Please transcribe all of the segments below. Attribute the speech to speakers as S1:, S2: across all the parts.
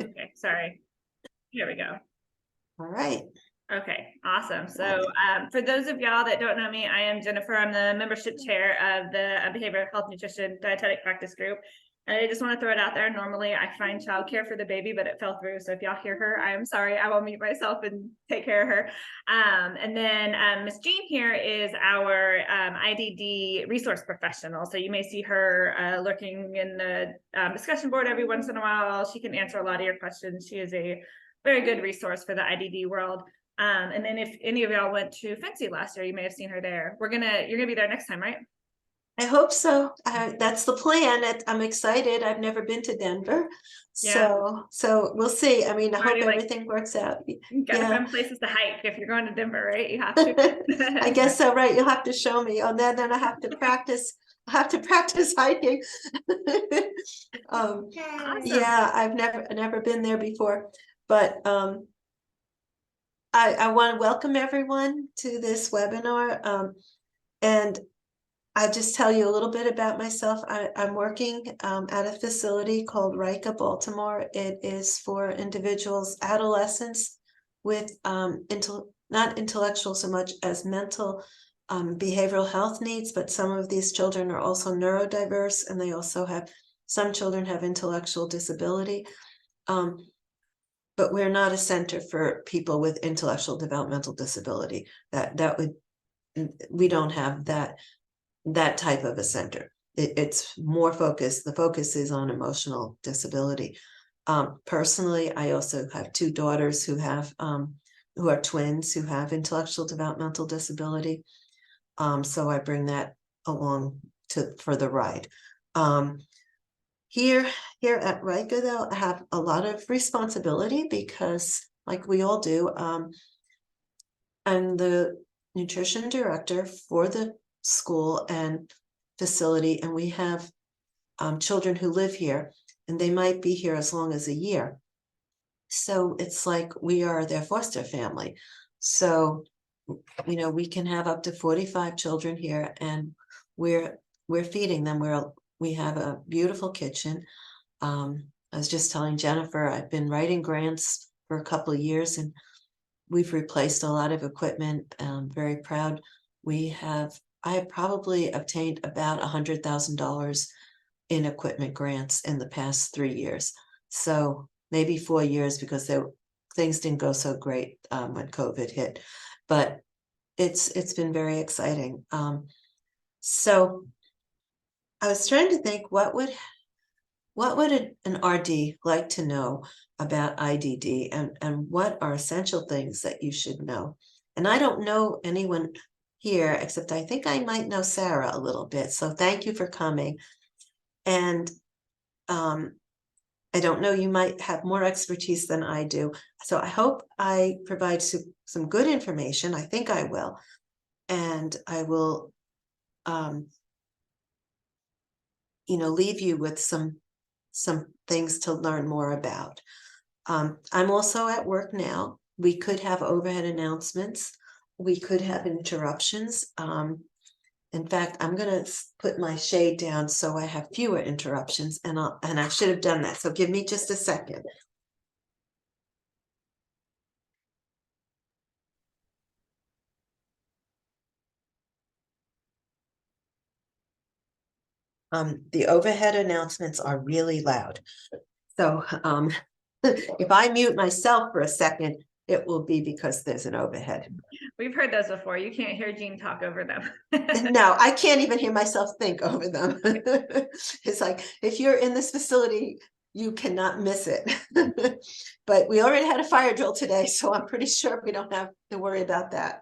S1: Okay, sorry. Here we go.
S2: All right.
S1: Okay, awesome. So for those of y'all that don't know me, I am Jennifer. I'm the membership chair of the Behavioral Health Nutrition Dietetic Practice Group. And I just want to throw it out there. Normally I find childcare for the baby, but it fell through. So if y'all hear her, I am sorry. I will mute myself and take care of her. And then Miss Jean here is our IDD resource professional. So you may see her lurking in the discussion board every once in a while. She can answer a lot of your questions. She is a very good resource for the IDD world. And then if any of y'all went to Fancy last year, you may have seen her there. You're gonna be there next time, right?
S2: I hope so. That's the plan. I'm excited. I've never been to Denver.
S1: Yeah.
S2: So we'll see. I mean, I hope
S1: Already, like,
S2: everything works out.
S1: you gotta
S2: Yeah,
S1: find places to hike if you're going to Denver, right? You have to.
S2: I guess so, right? You'll have to show me. Oh, then I have to practice. I have to practice hiking.
S1: Awesome.
S2: Yeah, I've never been there before, but I want to welcome everyone to this webinar. And I just tell you a little bit about myself. I'm working at a facility called Rika Baltimore. It is for individuals, adolescents with not intellectual so much as mental behavioral health needs, but some of these children are also neurodiverse, and they also some children have intellectual disability. But we're not a center for people with intellectual developmental disability. We don't have that type of a center. It's more focused. The focus is on emotional disability. Personally, I also have two daughters who are twins who have intellectual developmental disability. So I bring that along for the ride. Here at Rika, though, I have a lot of responsibility because, like we all do, I'm the nutrition director for the school and facility, and we have children who live here, and they might be here as long as a year. So it's like we are their foster family. So, we can have up to 45 children here, and we're feeding them. We have a beautiful kitchen. I was just telling Jennifer, I've been writing grants for a couple of years, and we've replaced a lot of equipment. I'm very proud. I have probably obtained about $100,000 in equipment grants in the past 3 years. So maybe 4 years, because things didn't go so great when COVID hit, but it's been very exciting. So I was trying to think, what would an RD like to know about IDD, and what are essential things that you should know? And I don't know anyone here, except I think I might know Sarah a little bit. So thank you for coming. And I don't know, you might have more expertise than I do. So I hope I provide some good information. I think I will. And I will, leave you with some things to learn more about. I'm also at work now. We could have overhead announcements. We could have interruptions. In fact, I'm going to put my shade down so I have fewer interruptions, and I should have done that. So give me just a second. The overhead announcements are really loud. So if I mute myself for a second, it will be because there's an overhead.
S1: We've heard those before. You can't hear Jean talk over them.
S2: No, I can't even hear myself think over them. It's like, if you're in this facility, you cannot miss it. But we already had a fire drill today, so I'm pretty sure we don't have to worry about that.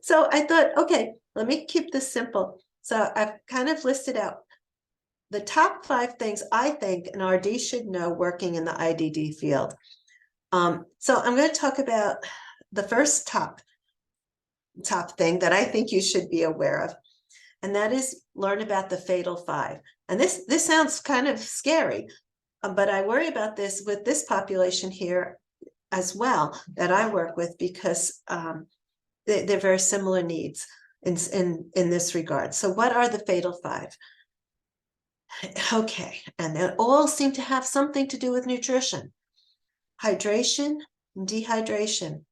S2: So I thought, okay, let me keep this simple. So I've kind of listed out the top 5 things I think an RD should know working in the IDD field. So I'm going to talk about the first top thing that I think you should be aware of, and that is learn about the fatal 5. And this sounds kind of scary, but I worry about this with this population here as well that I work with, because they're very similar needs in this regard. So what are the fatal 5? Okay, and they all seem to have something to do with nutrition. Hydration, dehydration.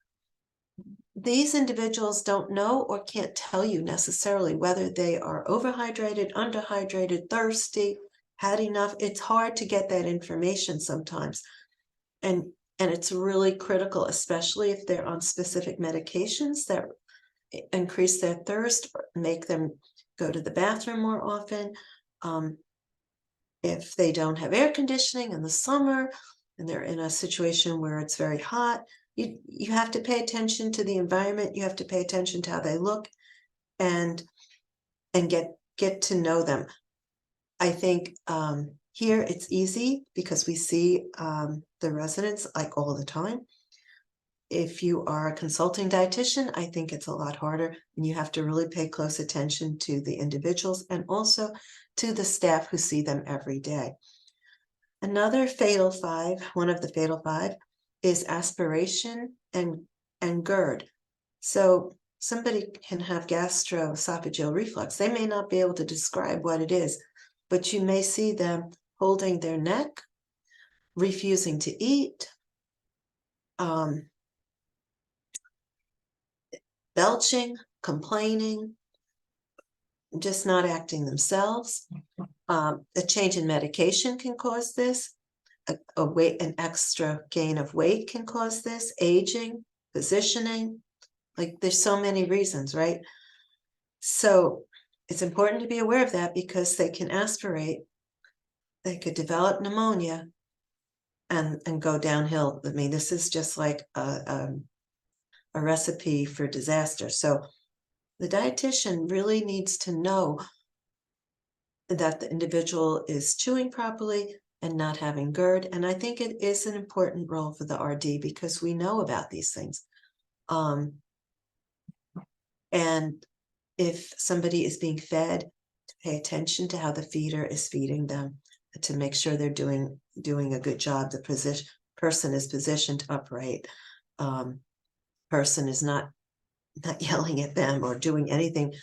S2: These individuals don't know or can't tell you necessarily whether they are overhydrated, underhydrated, thirsty, had enough. It's hard to get that information sometimes. And it's really critical, especially if they're on specific medications that increase their thirst or make them go to the bathroom more often. If they don't have air conditioning in the summer and they're in a situation where it's very hot, you have to pay attention to the environment. You have to pay attention to how they look and get to know them. I think here it's easy because we see the residents like all the time. If you are a consulting dietitian, I think it's a lot harder, and you have to really pay close attention to the individuals and also to the staff who see them every day. Another fatal five, one of the fatal five, is aspiration and GERD. So somebody can have gastroesophageal reflux. They may not be able to describe what it is, but you may see them holding their neck, refusing to eat, belching, complaining, just not acting themselves. A change in medication can cause this. An extra gain of weight can cause this. Aging, positioning, like there's so many reasons, right? So it's important to be aware of that because they can aspirate. They could develop pneumonia and go downhill. I mean, this is just like a recipe for disaster. So the dietitian really needs to know that the individual is chewing properly and not having GERD. And I think it is an important role for the RD because we know about these things. And if somebody is being fed, to pay attention to how the feeder is feeding them, to make sure they're doing a good job. The person is positioned upright. Person is not yelling at them or doing anything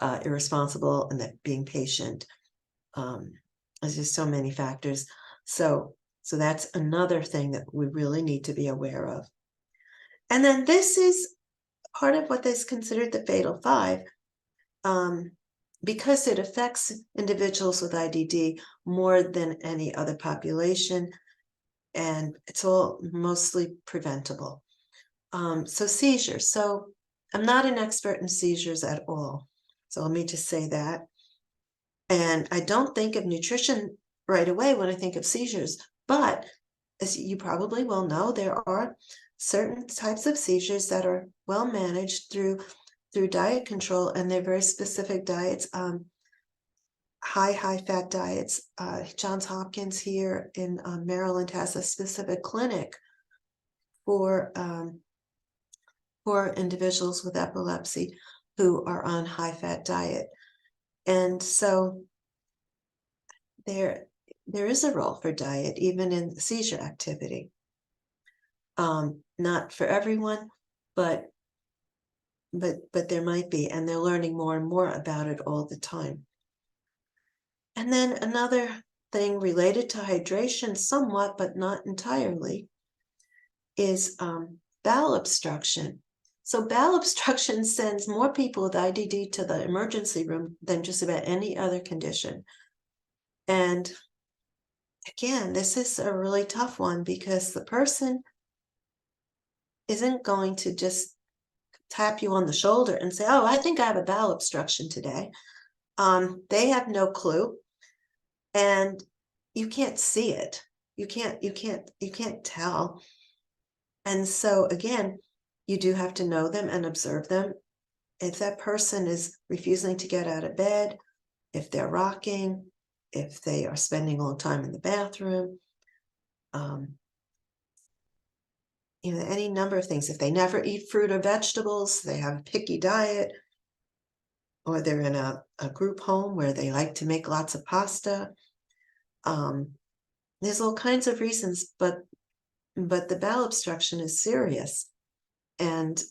S2: irresponsible, and that being patient. There's just so many factors. So that's another thing that we really need to be aware of. And then this is part of what is considered the fatal five, because it affects individuals with IDD more than any other population, and it's all mostly preventable. So seizures. So I'm not an expert in seizures at all. So let me just say that. And I don't think of nutrition right away when I think of seizures, but as you probably will know, there are certain types of seizures that are well managed through diet control, and they're very specific diets, high fat diets. Johns Hopkins here in Maryland has a specific clinic for individuals with epilepsy who are on high fat diet. And so there is a role for diet, even in seizure activity. Not for everyone, but there might be, and they're learning more and more about it all the time. And then another thing related to hydration somewhat, but not entirely, is bowel obstruction. So bowel obstruction sends more people with IDD to the emergency room than just about any other condition. And again, this is a really tough one because the person isn't going to just tap you on the shoulder and say, oh, I think I have a bowel obstruction today. They have no clue, and you can't see it. You can't tell. And so again, you do have to know them and observe them. If that person is refusing to get out of bed, if they're rocking, if they are spending a long time in the bathroom, any number of things. If they never eat fruit or vegetables, they have a picky diet, or they're in a group home where they like to make lots of pasta. There's all kinds of reasons, but the bowel obstruction is serious, and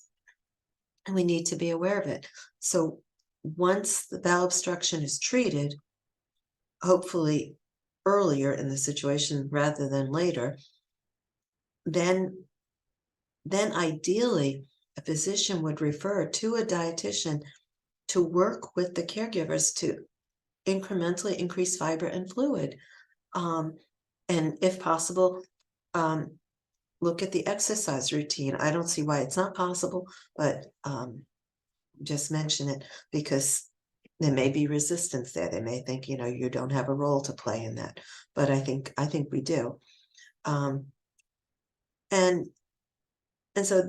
S2: we need to be aware of it. So once the bowel obstruction is treated, hopefully earlier in the situation rather than later, then ideally a physician would refer to a dietitian to work with the caregivers to incrementally increase fiber and fluid. And if possible, look at the exercise routine. I don't see why it's not possible, but just mention it because there may be resistance there. They may think, you don't have a role to play in that, but I think we do. And so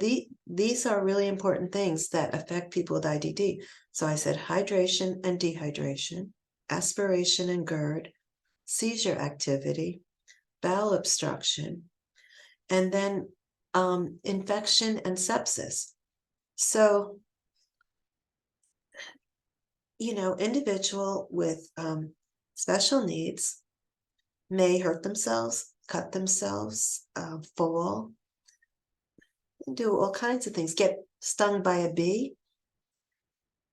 S2: these are really important things that affect people with IDD. So I said hydration and dehydration, aspiration and GERD, seizure activity, bowel obstruction, and then infection and sepsis. So, individual with special needs may hurt themselves, cut themselves, fall, do all kinds of things, get stung by a bee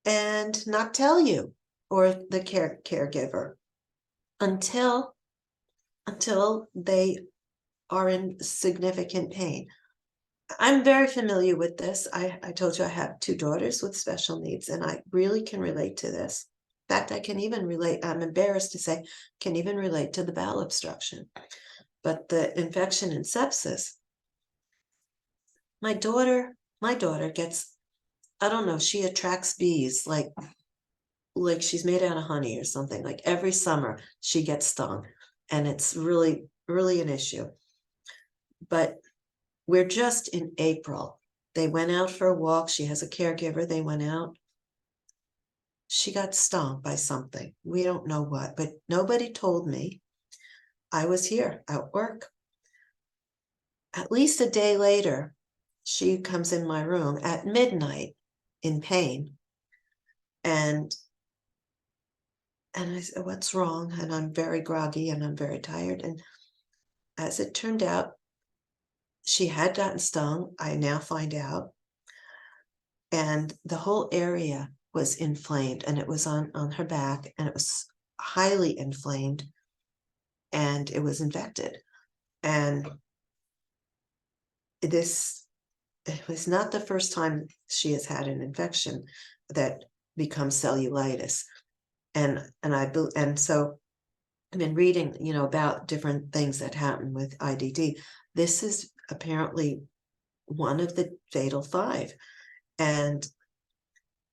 S2: and not tell you or the caregiver until they are in significant pain. I'm very familiar with this. I told you I have 2 daughters with special needs, and I really can relate to this. In fact, I can even relate, I'm embarrassed to say, can even relate to the bowel obstruction. But the infection and sepsis, my daughter gets, I don't know, she attracts bees like she's made out of honey or something. Like every summer she gets stung, and it's really, really an issue. But we're just in April. They went out for a walk. She has a caregiver. They went out. She got stung by something. We don't know what, but nobody told me. I was here at work. At least a day later, she comes in my room at midnight in pain. And I said, what's wrong? And I'm very groggy and I'm very tired. And as it turned out, she had gotten stung. I now find out. And the whole area was inflamed, and it was on her back, and it was highly inflamed, and it was infected. And it was not the first time she has had an infection that becomes cellulitis. And so I've been reading, about different things that happen with IDD. This is apparently one of the fatal 5. And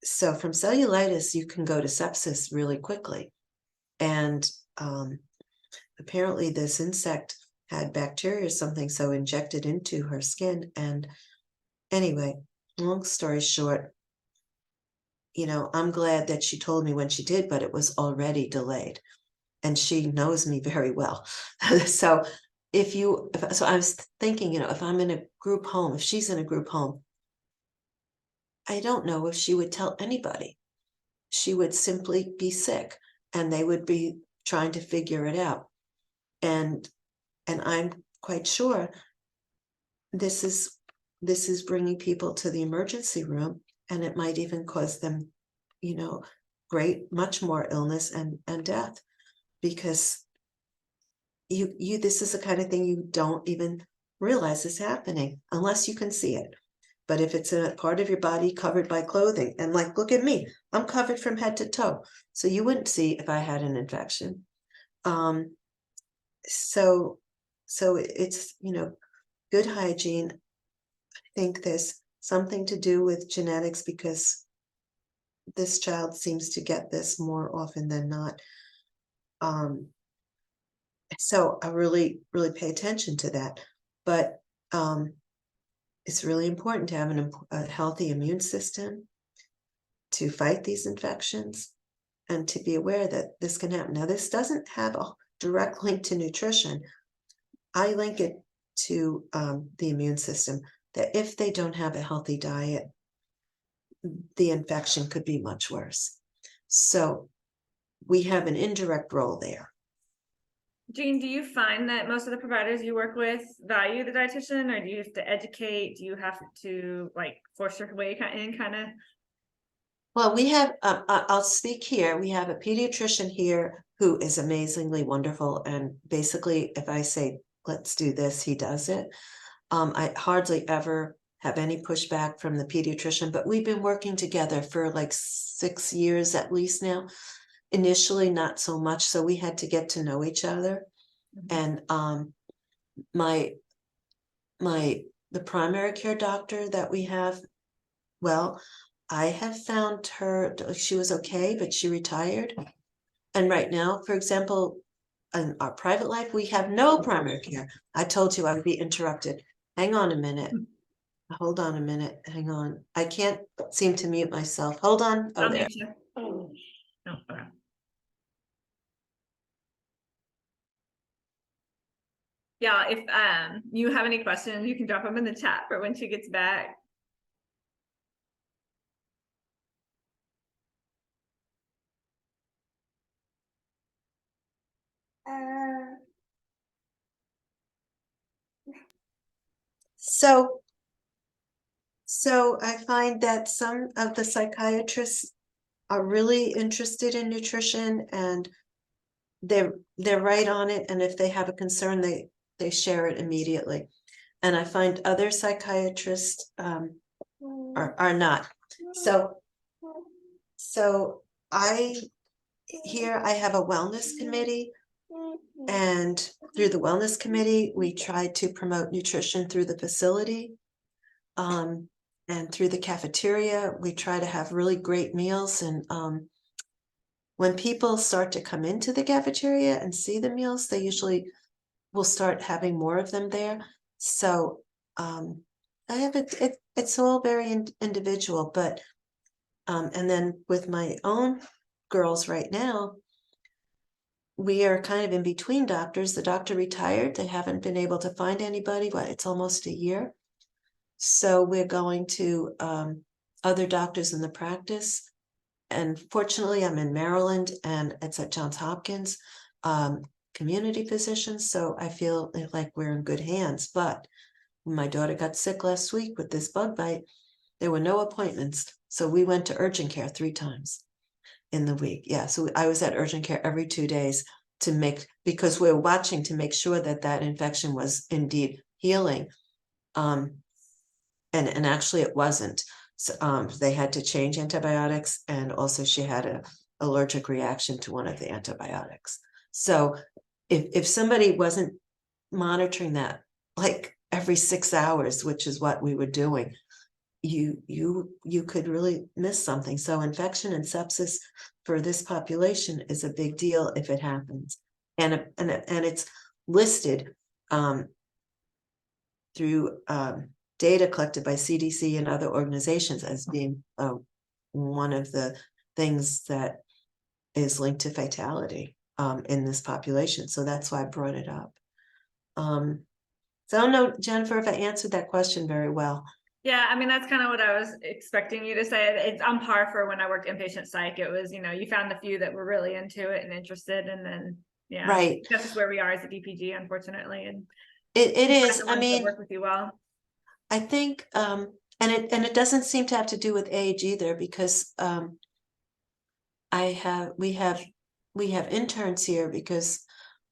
S2: so from cellulitis, you can go to sepsis really quickly. And apparently this insect had bacteria or something, so injected into her skin. And anyway, long story short, I'm glad that she told me when she did, but it was already delayed. And she knows me very well. So so I was thinking, if I'm in a group home, if she's in a group home, I don't know if she would tell anybody. She would simply be sick, and they would be trying to figure it out. And I'm quite sure this is bringing people to the emergency room, and it might even cause them, much more illness and death, because this is the kind of thing you don't even realize is happening unless you can see it. But if it's a part of your body covered by clothing, and like, look at me, I'm covered from head to toe. So you wouldn't see if I had an infection. So it's, good hygiene. I think there's something to do with genetics, because this child seems to get this more often than not. So I really, really pay attention to that. But it's really important to have a healthy immune system to fight these infections and to be aware that this can happen. Now, this doesn't have a direct link to nutrition. I link it to the immune system, that if they don't have a healthy diet, the infection could be much worse. So we have an indirect role there.
S1: Jean, do you find that most of the providers you work with value the dietitian, or do you have to educate? Do you have to force your way in kind of?
S2: Well, we have, I'll speak here. We have a pediatrician here who is amazingly wonderful. And basically, if I say, let's do this, he does it. I hardly ever have any pushback from the pediatrician, but we've been working together for like 6 years at least now. Initially, not so much. So we had to get to know each other. And my the primary care doctor that we have, well, I have found her, she was okay, but she retired. And right now, for example, in our private life, we have no primary care. I told you I would be interrupted. Hang on a minute. Hold on a minute. Hang on. I can't seem to mute myself. Hold on. Oh,
S1: I'll
S2: there.
S1: mute you. Oh, okay. Yeah, if you have any questions, you can drop them in the chat for when she gets back.
S2: So I find that some of the psychiatrists are really interested in nutrition, and they're right on it. And if they have a concern, they share it immediately. And I find other psychiatrists are not. So I have a wellness committee, and through the wellness committee, we try to promote nutrition through the facility. And through the cafeteria, we try to have really great meals. And when people start to come into the cafeteria and see the meals, they usually will start having more of them there. So I have it's all very individual, but and then with my own girls right now, we are kind of in between doctors. The doctor retired. They haven't been able to find anybody, but it's almost a year. So we're going to other doctors in the practice. And fortunately, I'm in Maryland, and it's at Johns Hopkins, community physicians. So I feel like we're in good hands. But when my daughter got sick last week with this bug bite, there were no appointments. So we went to urgent care 3 times in the week. Yeah. So I was at urgent care every 2 days because we're watching to make sure that infection was indeed healing. And actually it wasn't. So, they had to change antibiotics, and also she had an allergic reaction to one of the antibiotics. So if somebody wasn't monitoring that like every 6 hours, which is what we were doing, you could really miss something. So infection and sepsis for this population is a big deal if it happens, and it's listed through data collected by CDC and other organizations as being one of the things that is linked to fatality in this population. So that's why I brought it up. So I don't know, Jennifer, if I answered that question very well.
S1: Yeah, I mean, that's kind of what I was expecting you to say. It's on par for when I worked inpatient psych. It was, you found a few that were really into it and interested, and then, yeah,
S2: right.
S1: That's just where we are as a DPG, unfortunately. And
S2: it is. I mean,
S1: work with you well.
S2: I think, and it doesn't seem to have to do with age either, because we have interns here because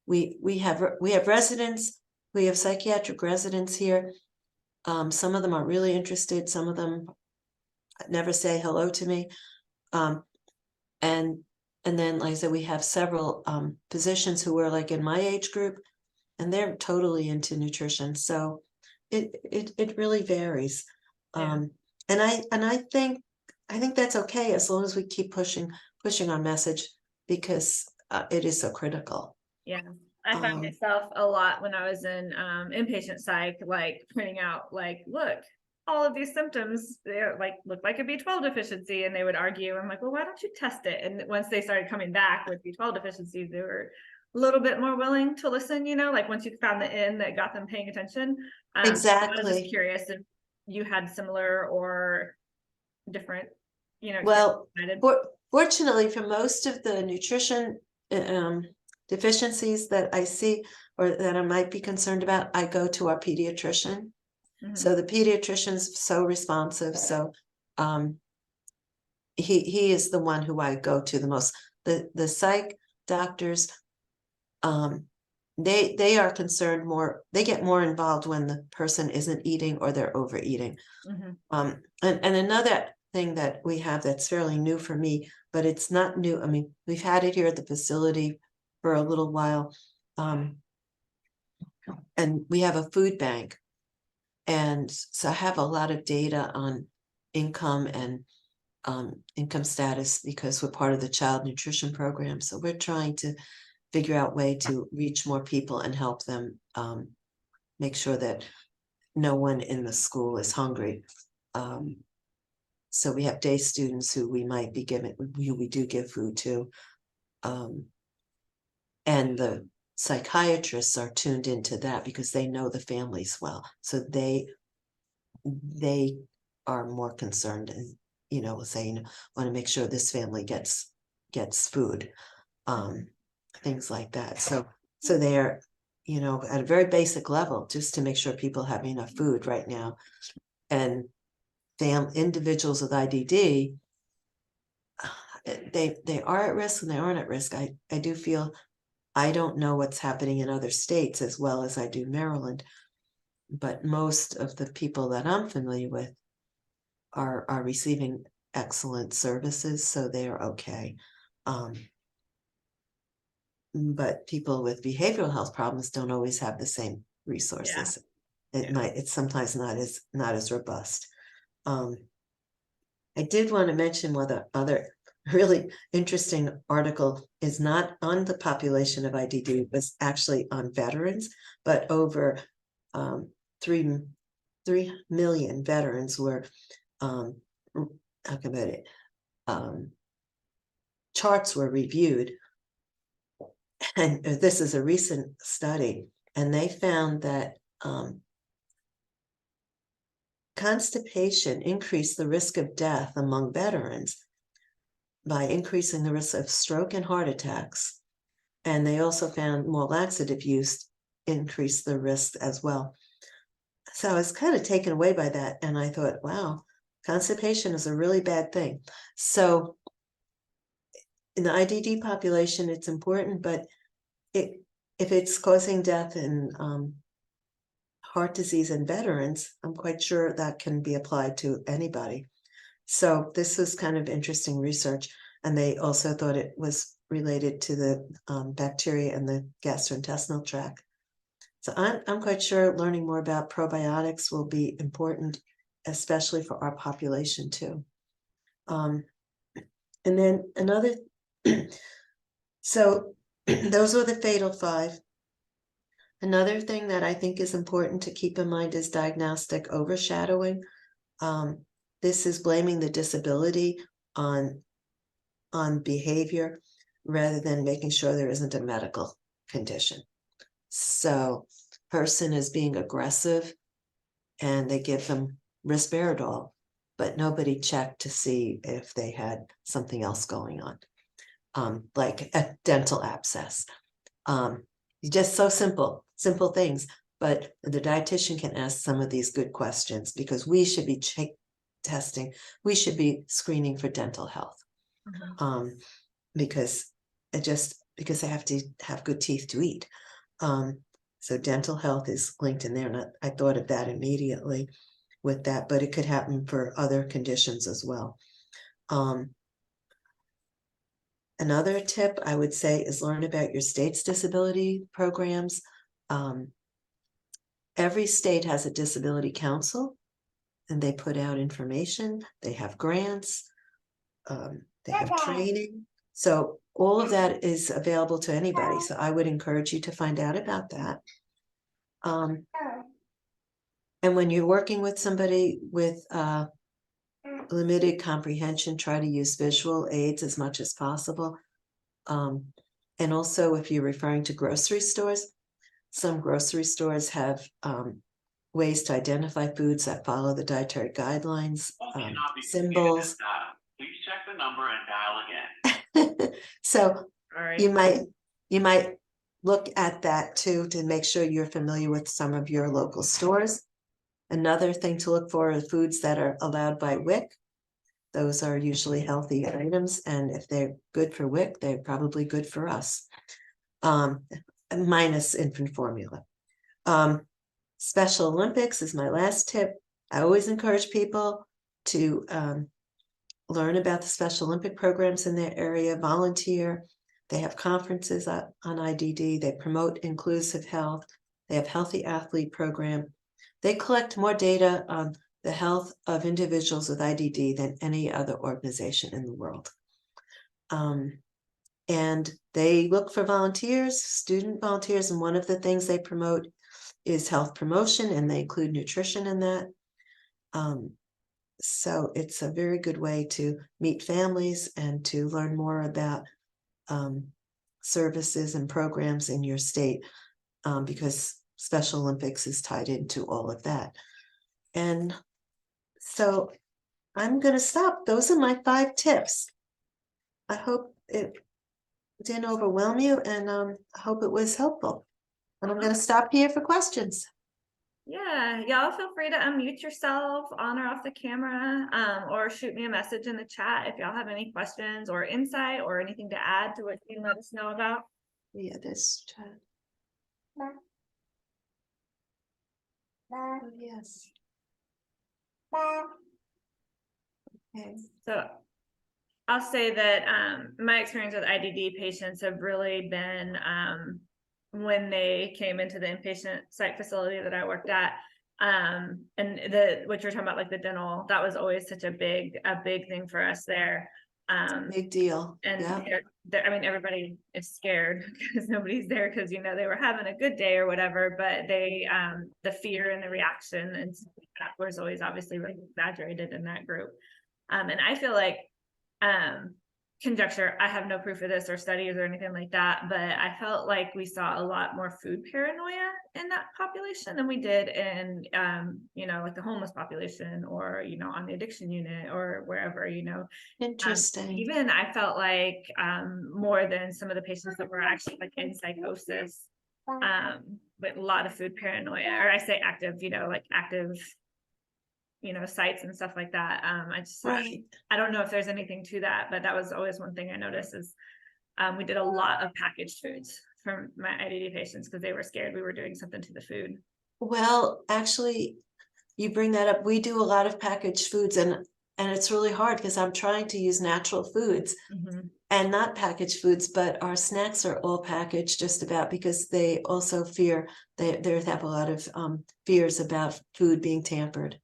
S2: we have residents, we have psychiatric residents here. Some of them are really interested. Some of them never say hello to me. And then, like I said, we have several physicians who are like in my age group, and they're totally into nutrition. So it really varies.
S1: Yeah.
S2: And I think that's okay, as long as we keep pushing our message, because it is so critical.
S1: Yeah. I found myself a lot when I was in inpatient psych, like pointing out, like, look, all of these symptoms, they're like, look like a B12 deficiency. And they would argue. I'm like, well, why don't you test it? And once they started coming back with B12 deficiencies, they were a little bit more willing to listen, like once you found the in that got them paying attention.
S2: Exactly.
S1: I was just curious if you had similar or different,
S2: well, fortunately, for most of the nutrition deficiencies that I see or that I might be concerned about, I go to our pediatrician. So the pediatrician's so responsive. So he is the one who I go to the most. The psych doctors, they are concerned more, they get more involved when the person isn't eating or they're overeating.
S1: Mhm.
S2: And another thing that we have that's fairly new for me, but it's not new. I mean, we've had it here at the facility for a little while. And we have a food bank. And so I have a lot of data on income and income status because we're part of the child nutrition program. So we're trying to figure out way to reach more people and help them make sure that no one in the school is hungry. So we have day students who we might be giving, who we do give food to. And the psychiatrists are tuned into that because they know the families well. So they are more concerned and, saying, want to make sure this family gets food, things like that. So they're, at a very basic level, just to make sure people have enough food right now. And individuals with IDD, they are at risk and they aren't at risk. I do feel, I don't know what's happening in other states as well as I do Maryland, but most of the people that I'm familiar with are receiving excellent services, so they're okay. But people with behavioral health problems don't always have the same resources. It's sometimes not as robust. I did want to mention whether other really interesting article is not on the population of IDD, it was actually on veterans, but over 3 million veterans were charts were reviewed. And this is a recent study, and they found that constipation increased the risk of death among veterans by increasing the risk of stroke and heart attacks. And they also found more laxative use increased the risk as well. So I was kind of taken away by that. And I thought, wow, constipation is a really bad thing. So in the IDD population, it's important, but if it's causing death in heart disease in veterans, I'm quite sure that can be applied to anybody. So this was kind of interesting research. And they also thought it was related to the bacteria in the gastrointestinal tract. So I'm quite sure learning more about probiotics will be important, especially for our population too. And then another, so those were the fatal 5. Another thing that I think is important to keep in mind is diagnostic overshadowing. This is blaming the disability on behavior rather than making sure there isn't a medical condition. So person is being aggressive and they give them risperidol, but nobody checked to see if they had something else going on, like a dental abscess. Just so simple things, but the dietitian can ask some of these good questions because we should be testing, we should be screening for dental health.
S1: Mhm.
S2: Because they have to have good teeth to eat. So dental health is linked in there, and I thought of that immediately with that, but it could happen for other conditions as well. Another tip I would say is learn about your state's disability programs. Every state has a disability council, and they put out information. They have grants. They have training. So all of that is available to anybody. So I would encourage you to find out about that. And when you're working with somebody with limited comprehension, try to use visual aids as much as possible. And also if you're referring to grocery stores, some grocery stores have ways to identify foods that follow the dietary guidelines, symbols.
S3: Please check the number and dial again.
S2: So
S1: Sorry.
S2: you might look at that too to make sure you're familiar with some of your local stores. Another thing to look for are foods that are allowed by WIC. those are usually healthy items, and if they're good for WIC, they're probably good for us. Minus infant formula. Special Olympics is my last tip. I always encourage people to learn about the Special Olympic programs in their area, volunteer. They have conferences on IDD. They promote inclusive health. They have healthy athlete program. They collect more data on the health of individuals with IDD than any other organization in the world. And they look for volunteers, student volunteers, and one of the things they promote is health promotion, and they include nutrition in that. So it's a very good way to meet families and to learn more about services and programs in your state, because Special Olympics is tied into all of that. And so I'm going to stop. Those are my 5 tips. I hope it didn't overwhelm you, and I hope it was helpful. And I'm going to stop here for questions.
S1: Yeah, y'all feel free to unmute yourself on or off the camera, or shoot me a message in the chat if y'all have any questions or insight or anything to add to what you can let us know about.
S2: Yeah, this chat. Oh, yes. Okay.
S1: So I'll say that my experience with IDD patients have really been when they came into the inpatient psych facility that I worked at, and what you're talking about, like the dental, that was always such a big thing for us there.
S2: Big deal.
S1: And
S2: yeah.
S1: I mean, everybody is scared because nobody's there because, you know, they were having a good day or whatever, but they, the fear and the reaction and that was always obviously really exaggerated in that group. And I feel like, conjecture, I have no proof of this or studies or anything like that, but I felt like we saw a lot more food paranoia in that population than we did in, you know, like the homeless population or, you know, on the addiction unit or wherever, you know.
S2: Interesting.
S1: Even I felt like more than some of the patients that were actually like in psychosis, with a lot of food paranoia, or I say active, you know, like active, you know, sites and stuff like that. I just,
S2: Right.
S1: I don't know if there's anything to that, but that was always one thing I noticed is we did a lot of packaged foods for my IDD patients because they were scared we were doing something to the food.
S2: Well, actually, you bring that up. We do a lot of packaged foods, and it's really hard because I'm trying to use natural foods and not packaged foods, but our snacks are all packaged just about because they also fear, they have a lot of fears about food being tampered.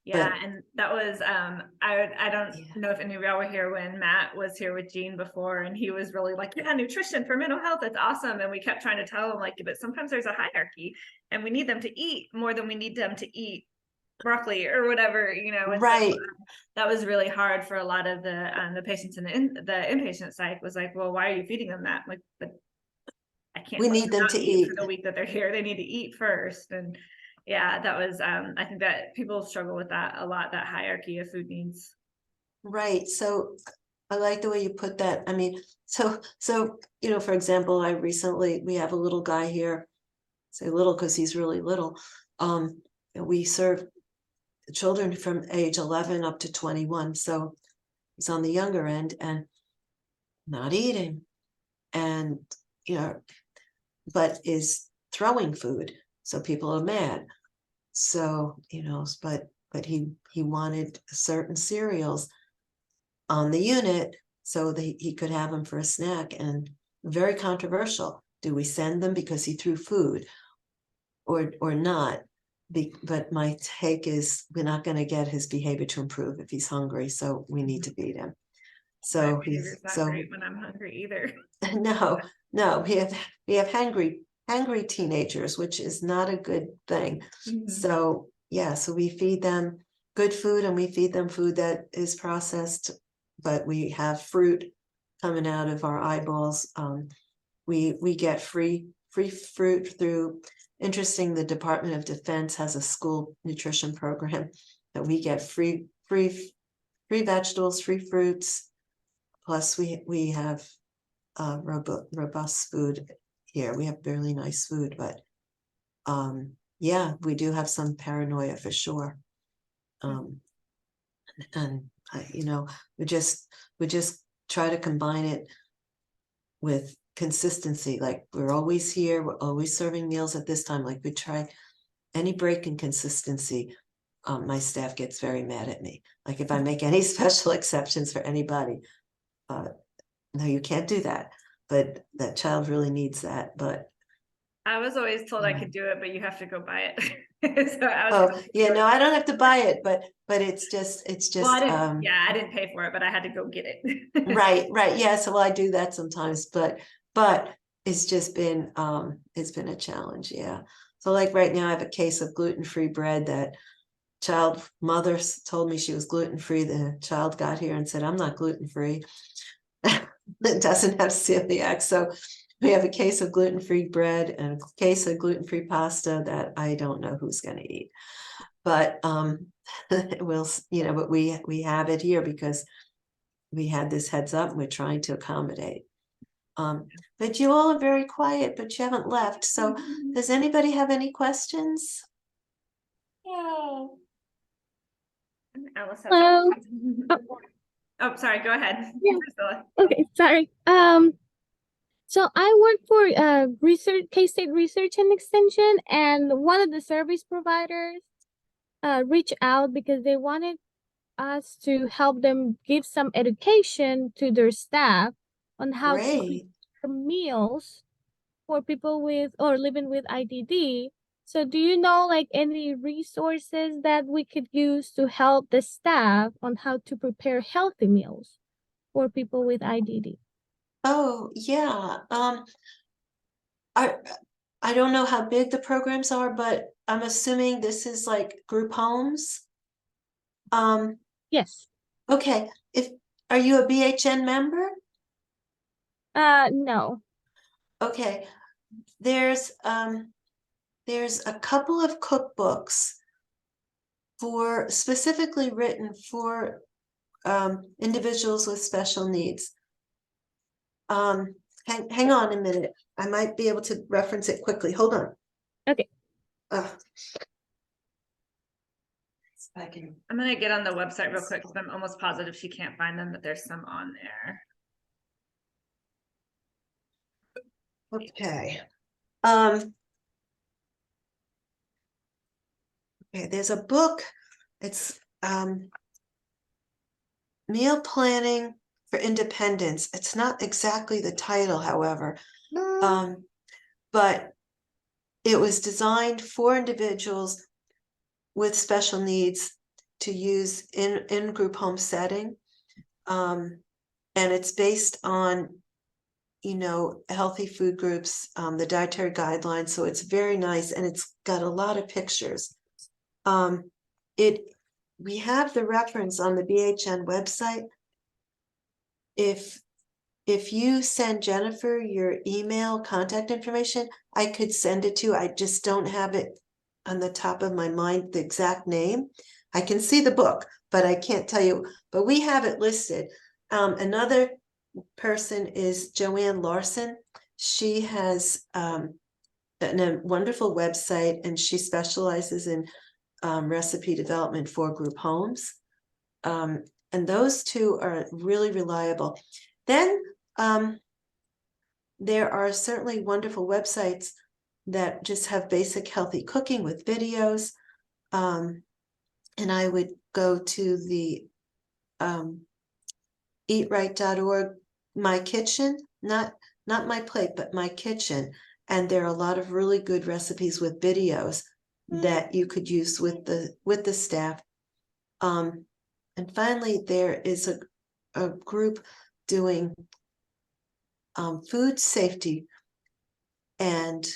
S1: Yeah, and that was I don't know if any of y'all were here when Matt was here with Jean before, and he was really like, yeah, nutrition for mental health, that's awesome. And we kept trying to tell him like, but sometimes there's a hierarchy and we need them to eat more than we need them to eat broccoli or whatever, you know. And
S2: right.
S1: so, that was really hard for a lot of the patients in the inpatient psych was like, well, why are you feeding them that? Like, but I can't.
S2: We need them to eat
S1: for the week that they're here. They need to eat first. And yeah, that was I think that people struggle with that a lot, that hierarchy of food needs.
S2: Right. So I like the way you put that. I mean, so you know, for example, we have a little guy here, say little because he's really little. And we serve children from age 11 up to 21. So he's on the younger end and not eating, and you know, but is throwing food. So people are mad. So, you know, but he wanted certain cereals on the unit so that he could have them for a snack, and very controversial. Do we send them because he threw food or not? But my take is we're not going to get his behavior to improve if he's hungry, so we need to feed him. So he's
S1: not great when I'm hungry either.
S2: No, we have hungry teenagers, which is not a good thing. So yeah, so we feed them good food and we feed them food that is processed, but we have fruit coming out of our eyeballs. We get free fruit through, interesting, the Department of Defense has a school nutrition program that we get free vegetables, free fruits. Plus we have robust food here. We have really nice food, but yeah, we do have some paranoia for sure. And you know, we just try to combine it with consistency. Like, we're always here, we're always serving meals at this time. Like, we try any break in consistency. My staff gets very mad at me. Like, if I make any special exceptions for anybody, no, you can't do that. But that child really needs that. But
S1: I was always told I could do it, but you have to go buy it. So I was
S2: oh yeah, no, I don't have to buy it, but it's just
S1: well, I didn't, yeah, I didn't pay for it, but I had to go get it.
S2: right, yeah, so I do that sometimes, but it's just been it's been a challenge, yeah. So like right now I have a case of gluten-free bread that mother told me she was gluten-free. The child got here and said, I'm not gluten-free. It doesn't have celiac, so we have a case of gluten-free bread and a case of gluten-free pasta that I don't know who's going to eat. But we'll, you know, but we have it here because we had this heads up and we're trying to accommodate. But you all are very quiet, but you haven't left. So does anybody have any questions?
S1: Yeah. Alice has
S4: Hello.
S1: oh, sorry, go ahead.
S4: Yeah.
S1: Priscilla.
S4: Okay, sorry. So I work for research, K-State Research and Extension, and one of the service providers reached out because they wanted us to help them give some education to their staff on how to
S2: Great.
S4: prepare meals for people with or living with IDD. So do you know like any resources that we could use to help the staff on how to prepare healthy meals for people with IDD?
S2: Oh, yeah. I don't know how big the programs are, but I'm assuming this is like group homes.
S4: Yes.
S2: Okay. Are you a BHN member?
S4: No.
S2: Okay. There's a couple of cookbooks specifically written for individuals with special needs. Hang on a minute. I might be able to reference it quickly. Hold on.
S4: Okay.
S1: I'm gonna get on the website real quick because I'm almost positive she can't find them, but there's some on there.
S2: Okay. Okay, there's a book. It's Meal Planning for Independence. It's not exactly the title, however. But it was designed for individuals with special needs to use in group home setting. And it's based on, you know, healthy food groups, the dietary guidelines. So it's very nice and it's got a lot of pictures. We have the reference on the BHN website. If you send Jennifer your email contact information, I could send it to you. I just don't have it on the top of my mind, the exact name. I can see the book, but I can't tell you, but we have it listed. Another person is Joanne Larson. She has a wonderful website and she specializes in recipe development for group homes. And those two are really reliable. Then there are certainly wonderful websites that just have basic healthy cooking with videos. And I would go to the eatright.org, My Kitchen, not My Plate, but My Kitchen. And there are a lot of really good recipes with videos that you could use with the staff. And finally, there is a group doing food safety, and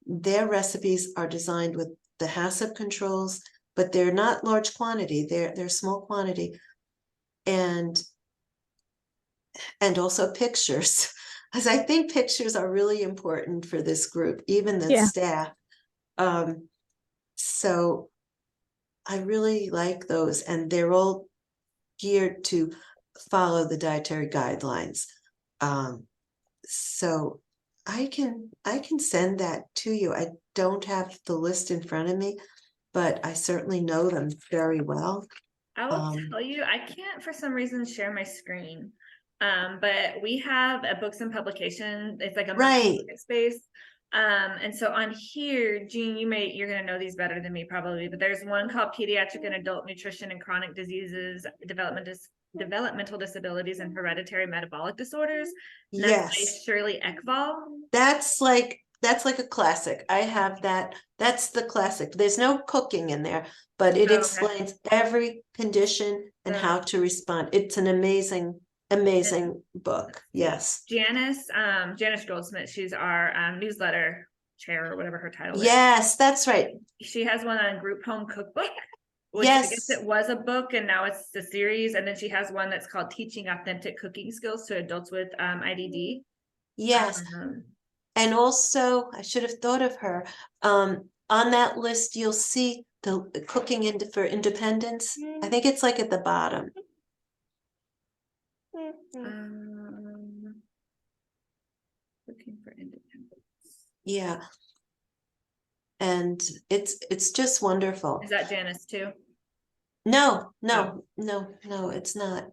S2: their recipes are designed with the HACCP controls, but they're not large quantity, they're small quantity, and also pictures, because I think pictures are really important for this group, even the staff. So I really like those, and they're all geared to follow the dietary guidelines. So I can send that to you. I don't have the list in front of me, but I certainly know them very well.
S1: I will
S2: Um,
S1: tell you, I can't for some reason share my screen. But we have a books and publication. It's like a
S2: Right.
S1: market space. And so on here, Jean, you're gonna know these better than me probably, but there's one called Pediatric and Adult Nutrition and Chronic Diseases, Developmental Disabilities and Hereditary Metabolic Disorders. And that's by
S2: Yes,
S1: Shirley Ekval.
S2: that's like a classic. I have that. That's the classic. There's no cooking in there, but it
S1: Okay.
S2: explains every condition and
S1: So-
S2: how to respond. It's an amazing book. Yes.
S1: Janice Goldsmith, she's our newsletter chair or whatever her title is.
S2: Yes, that's right.
S1: She has one on group home cookbook, which I guess
S2: Yes.
S1: it was a book and now it's the series. And then she has one that's called Teaching Authentic Cooking Skills to Adults with IDD.
S2: Yes. And also, I should have thought of her. On that list, you'll see the cooking for independence. I think it's like at the bottom.
S1: Cooking for Independence.
S2: Yeah. And it's just wonderful.
S1: Is that Janice too?
S2: No, it's not.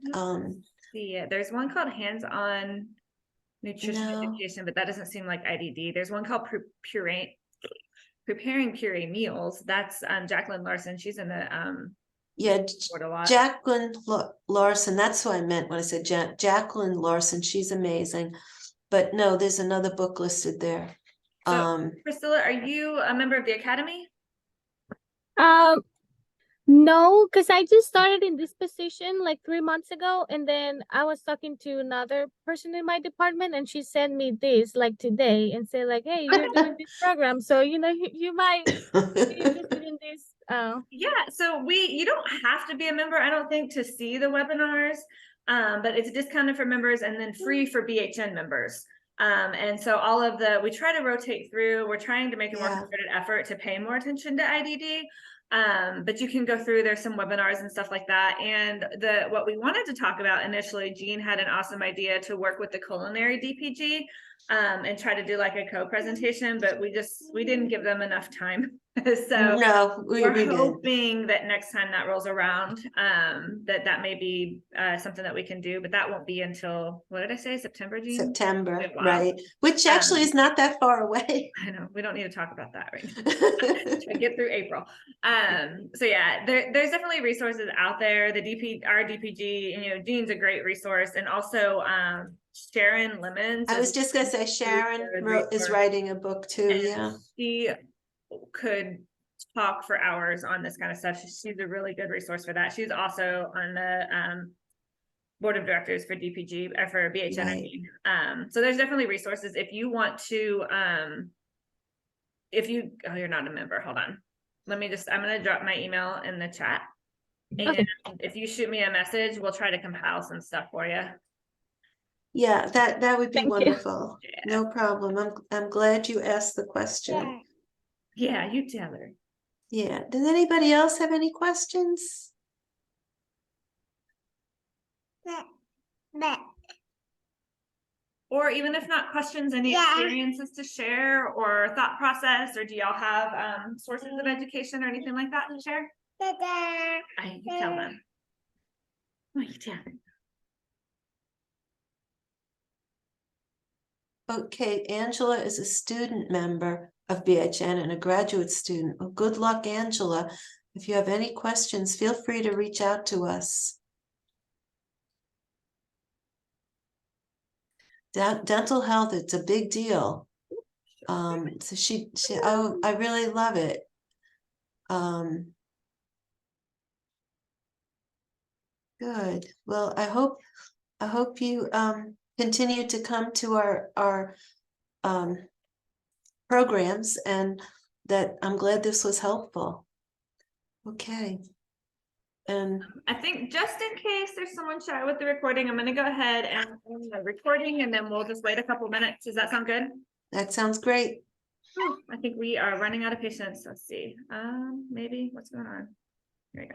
S1: See, there's one called Hands-on Nutrition
S2: No.
S1: Education, but that doesn't seem like IDD. There's one called Preparing Puree Meals. That's Jacqueline Larson. She's in the
S2: Yeah,
S1: board a lot.
S2: Jacqueline Larson, that's who I meant when I said Jacqueline Larson. She's amazing. But no, there's another book listed there.
S1: So, Priscilla, are you a member of the Academy?
S4: No, because I just started in this position like 3 months ago, and then I was talking to another person in my department, and she sent me this like today and said like, "Hey, you're doing this program, so you might be interested in this."
S1: Yeah, so you don't have to be a member, I don't think, to see the webinars, but it's discounted for members and then free for BHN members. And so we try to rotate through. We're trying to make a more concerted effort to pay more attention to IDD. But you can go through, there's some webinars and stuff like that. And what we wanted to talk about initially, Jean had an awesome idea to work with the culinary DPG and try to do like a co-presentation, but we didn't give them enough time. So
S2: no,
S1: we're
S2: we did.
S1: hoping that next time that rolls around, that may be something that we can do, but that won't be until, what did I say, September, Jean?
S2: September,
S1: Wow.
S2: right? Which actually is not that far away.
S1: I know, we don't need to talk about that right now. To get through April. So yeah, there's definitely resources out there. Our DPG, Jean's a great resource, and also Sharon Lemons.
S2: I was just gonna say Sharon is writing a book too. Yeah,
S1: she could talk for hours on this kind of stuff. She's a really good resource for that. She's also on the board of directors for DPG or for BHN. Right. I mean. So there's definitely resources if you want to. You're not a member. Hold on. I'm gonna drop my email in the chat, and
S4: okay.
S1: If you shoot me a message, we'll try to compile some stuff for you.
S2: Yeah, that would be
S4: Thank
S2: wonderful.
S1: Yeah.
S2: No problem. I'm glad you asked the question.
S1: Yeah, you tell her.
S2: Yeah. Does anybody else have any questions?
S1: Or even if not questions, any experiences to share or thought process, or do y'all have sources of education or anything like that to share? You tell them. Oh, you tell them.
S2: Okay, Angela is a student member of BHN and a graduate student. Well, good luck, Angela. If you have any questions, feel free to reach out to us. Dental health, it's a big deal. So I really love it. Good. Well, I hope you continue to come to our programs, and that I'm glad this was helpful. Okay. And
S1: I think just in case there's someone shy with the recording, I'm going to go ahead and end the recording, and then we'll just wait a couple minutes. Does that sound good?
S2: that sounds great.
S1: I think we are running out of patience. Let's see. Maybe what's going on?